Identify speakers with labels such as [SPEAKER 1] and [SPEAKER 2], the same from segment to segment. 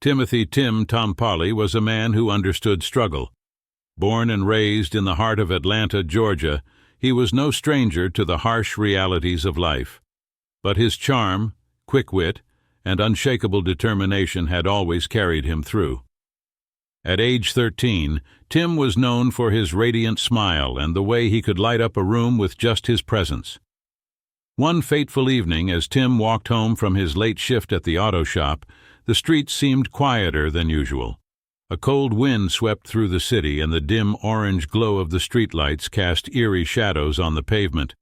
[SPEAKER 1] Timothy "Tim" Tompolly was a man who understood struggle. Born and raised in the heart of Atlanta, Georgia, he was no stranger to the harsh realities of life. But his charm, quick wit, and unshakable determination had always carried him through. At age 13, Tim was known for his radiant smile and the way he could light up a room with just his presence. One fateful evening, as Tim walked home from his late shift at the auto shop, the streets seemed quieter than usual. A cold wind swept through the city, and the dim orange glow of the streetlights cast eerie shadows on the pavement.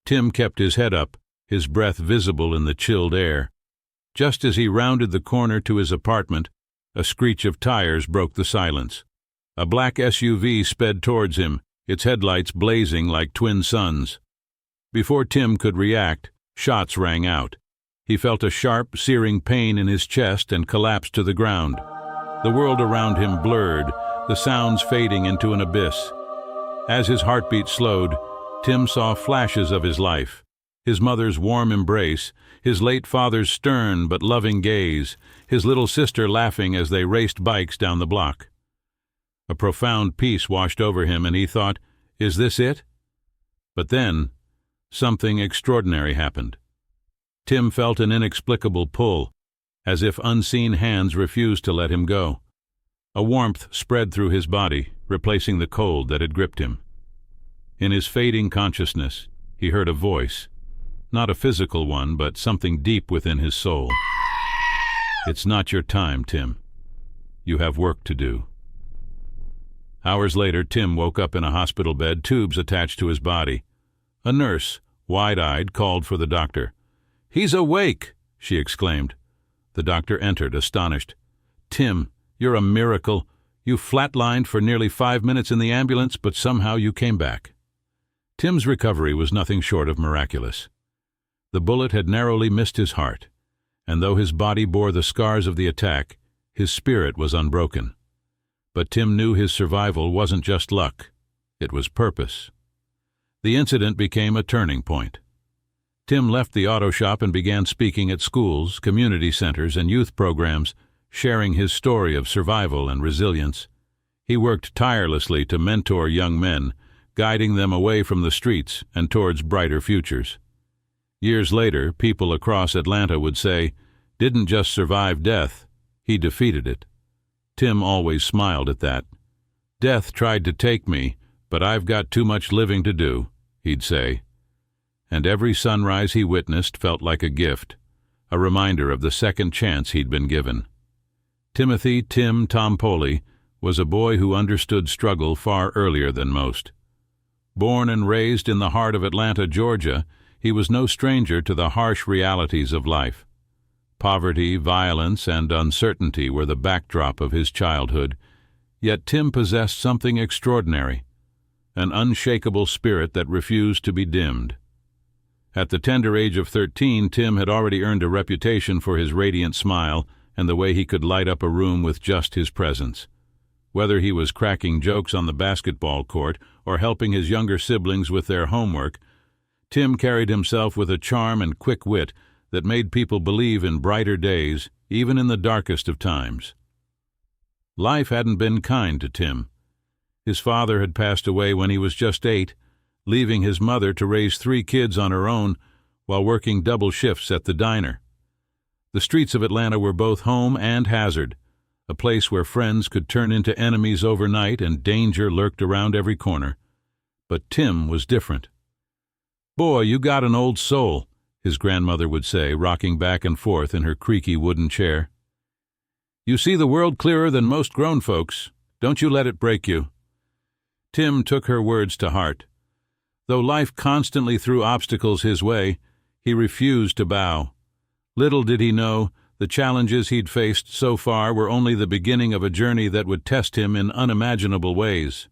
[SPEAKER 1] Tim kept his head up, his breath visible in the chilled air. Just as he rounded the corner to his apartment, a screech of tires broke the silence. A black SUV sped towards him, its headlights blazing like twin suns. Before Tim could react, shots rang out. He felt a sharp, searing pain in his chest and collapsed to the ground. The world around him blurred, the sounds fading into an abyss. As his heartbeat slowed, Tim saw flashes of his life. His mother's warm embrace, his late father's stern but loving gaze, his little sister laughing as they raced bikes down the block. A profound peace washed over him, and he thought, "Is this it?" But then, something extraordinary happened. Tim felt an inexplicable pull, as if unseen hands refused to let him go. A warmth spread through his body, replacing the cold that had gripped him. In his fading consciousness, he heard a voice, not a physical one, but something deep within his soul. "It's not your time, Tim. You have work to do." Hours later, Tim woke up in a hospital bed, tubes attached to his body. A nurse, wide-eyed, called for the doctor. "He's awake!" she exclaimed. The doctor entered, astonished. "Tim, you're a miracle. You flatlined for nearly 5 minutes in the ambulance, but somehow you came back." Tim's recovery was nothing short of miraculous. The bullet had narrowly missed his heart, and though his body bore the scars of the attack, his spirit was unbroken. But Tim knew his survival wasn't just luck. It was purpose. The incident became a turning point. Tim left the auto shop and began speaking at schools, community centers, and youth programs, sharing his story of survival and resilience. He worked tirelessly to mentor young men, guiding them away from the streets and towards brighter futures. Years later, people across Atlanta would say, "Didn't just survive death, he defeated it." Tim always smiled at that. "Death tried to take me, but I've got too much living to do," he'd say. And every sunrise he witnessed felt like a gift, a reminder of the second chance he'd been given. Timothy "Tim" Tompolly was a boy who understood struggle far earlier than most. Born and raised in the heart of Atlanta, Georgia, he was no stranger to the harsh realities of life. Poverty, violence, and uncertainty were the backdrop of his childhood, yet Tim possessed something extraordinary, an unshakable spirit that refused to be dimmed. At the tender age of 13, Tim had already earned a reputation for his radiant smile and the way he could light up a room with just his presence. Whether he was cracking jokes on the basketball court or helping his younger siblings with their homework, Tim carried himself with a charm and quick wit that made people believe in brighter days, even in the darkest of times. Life hadn't been kind to Tim. His father had passed away when he was just 8, leaving his mother to raise 3 kids on her own while working double shifts at the diner. The streets of Atlanta were both home and hazard, a place where friends could turn into enemies overnight and danger lurked around every corner. But Tim was different. "Boy, you got an old soul," his grandmother would say, rocking back and forth in her creaky wooden chair. "You see the world clearer than most grown folks. Don't you let it break you." Tim took her words to heart. Though life constantly threw obstacles his way, he refused to bow. Little did he know, the challenges he'd faced so far were only the beginning of a journey that would test him in unimaginable ways.